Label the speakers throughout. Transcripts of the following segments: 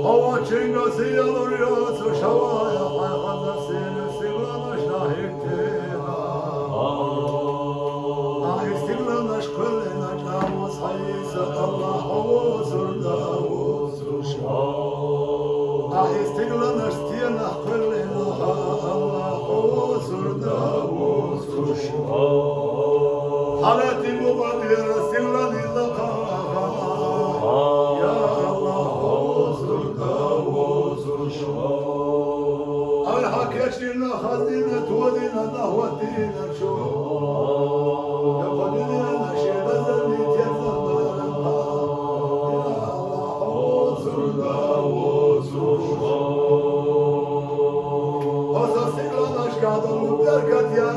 Speaker 1: Hava çingası yalırıyor havaya hayvanlasını siglanış nahiktina Nahiktinlanış kılına camız hayıza Allah huzurda huzurşa Nahiktinlanış tiyana kılına Allah huzurda huzurşa Halati mubadira siglanilla kaha Ya Allah huzurda huzurşa Ay hakeşina hazine tuadina dahvatina şu Yapalina şerazani tezamlarına Ya Allah huzurda huzurşa Asa siglan aşkadın derkat ya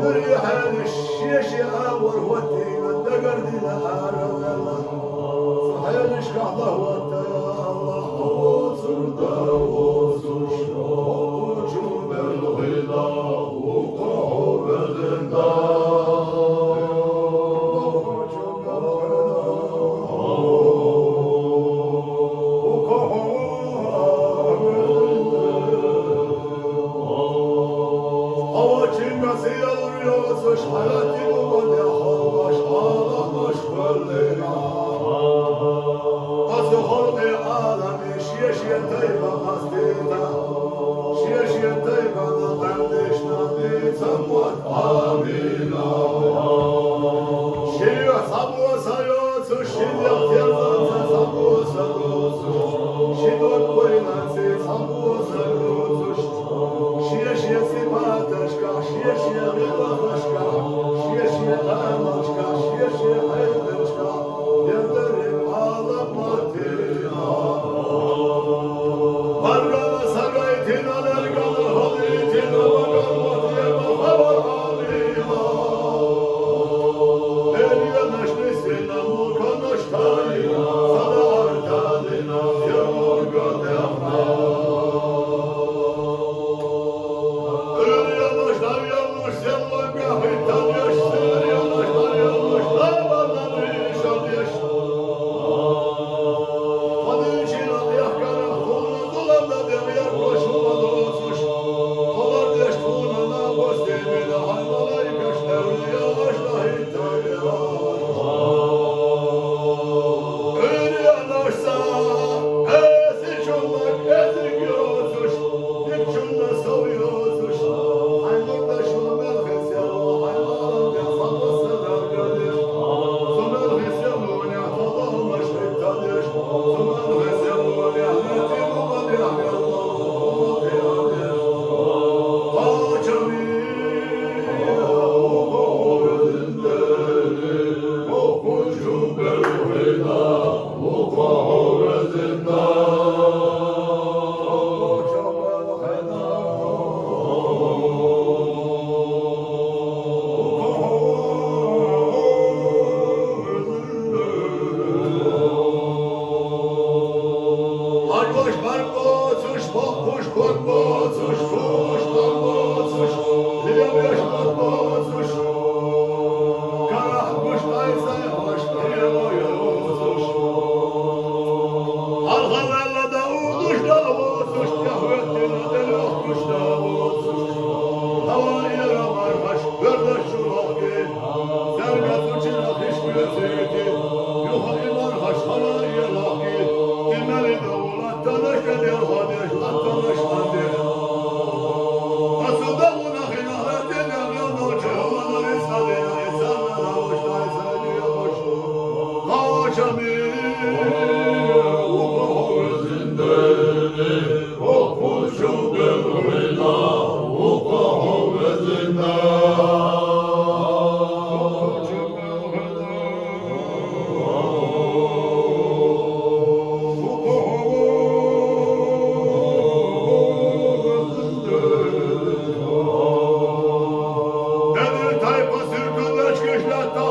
Speaker 1: Nuri haliş yeşi ağır vatina Degardina ağrına Haliş kahda vatta ya Allah huzurda huzurşa Ucum el-gıda Ukahu bedenda Hayati babane havaş ağlamış kölleğine Azı halkı alemi şiyeşiye teyba astida Şiyeşiye teyba da bendişna ditem vat amina Şiye sabuğa sayotsu şiye tiyazatı sabuğa sayotsu Şidot koylansı sabuğa sayotsu Şiyeşiye sipateşka şiyeşiye vilalaşka Şiyeşiye amaçka şiyeşiye haydeşka Yerlerim ağlamatina Vargana saraytina lergana halitina Vagarmatiye bahavar alina Eliye neşlisina mukanaştayina Sana artadina yamurgadehna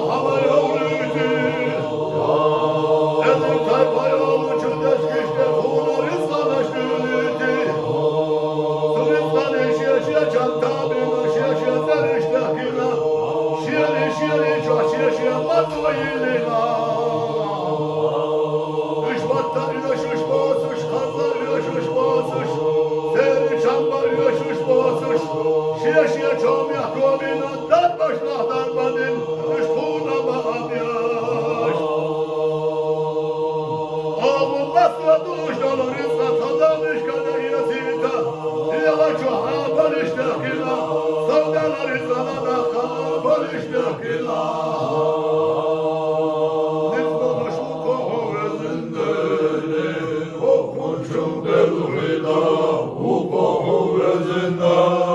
Speaker 1: Hava yoluydu. Edir tayfa Asla dolor izlatadan işgale yasita. Yala çoğaban iştakila. Savdalar izlana kaban iştakila. Nizmamış bu kohuvezinde. O konçum belhida. Bu kohuvezinde.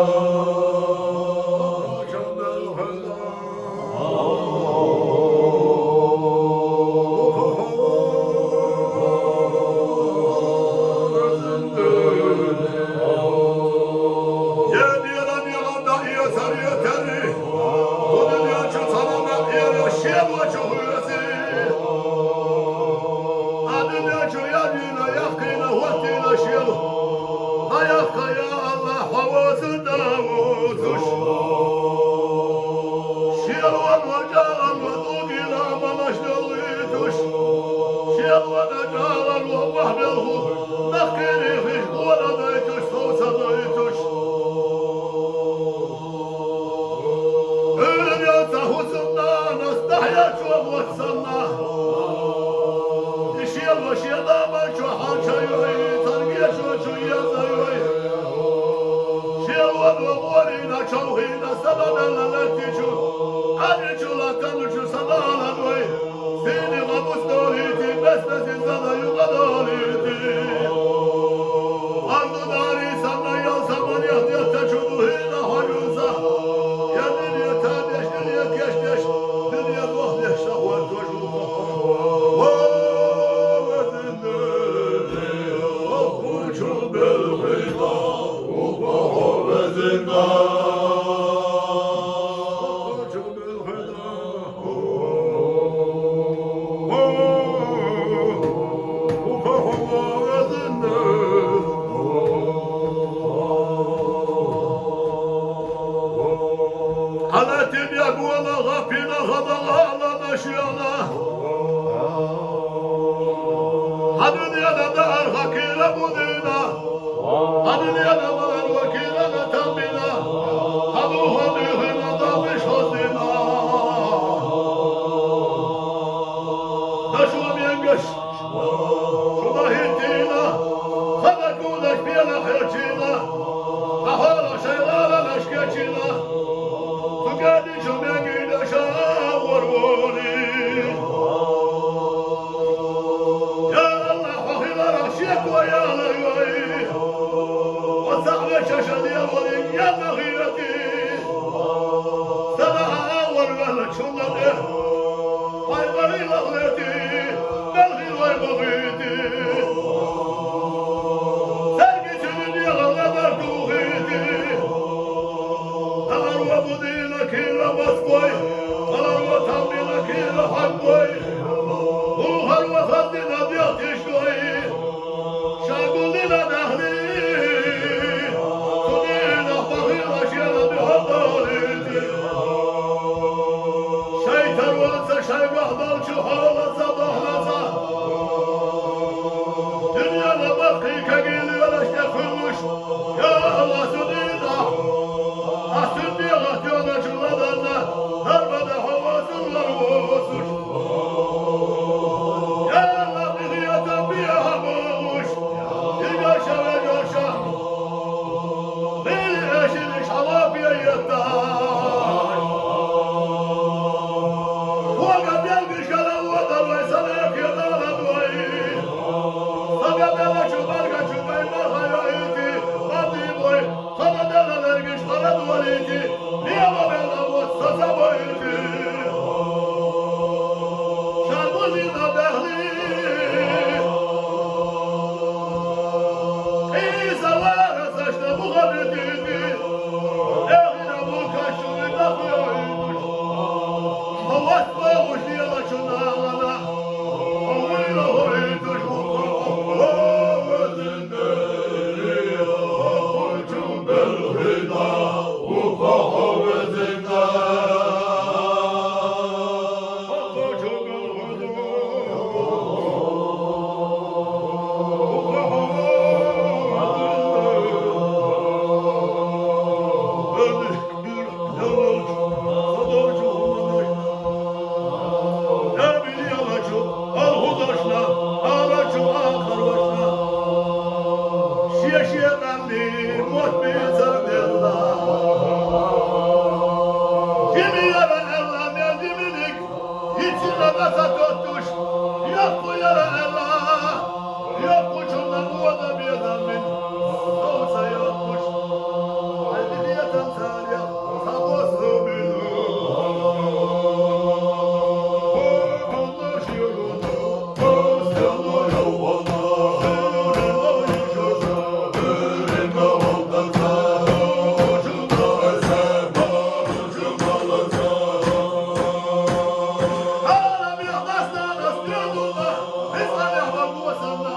Speaker 1: اسأل يا أحباب وسلنا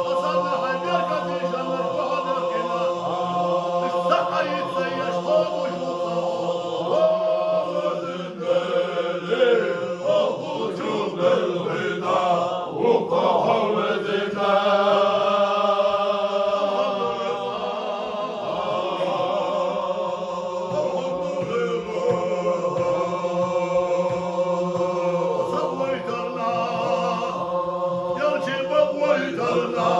Speaker 1: وصلنا حبيبك تيجان الجهد الكنا الصحة يتسيش قوم وشوطا وزندلي وخشوب الغدا وقهوتنا ويترنا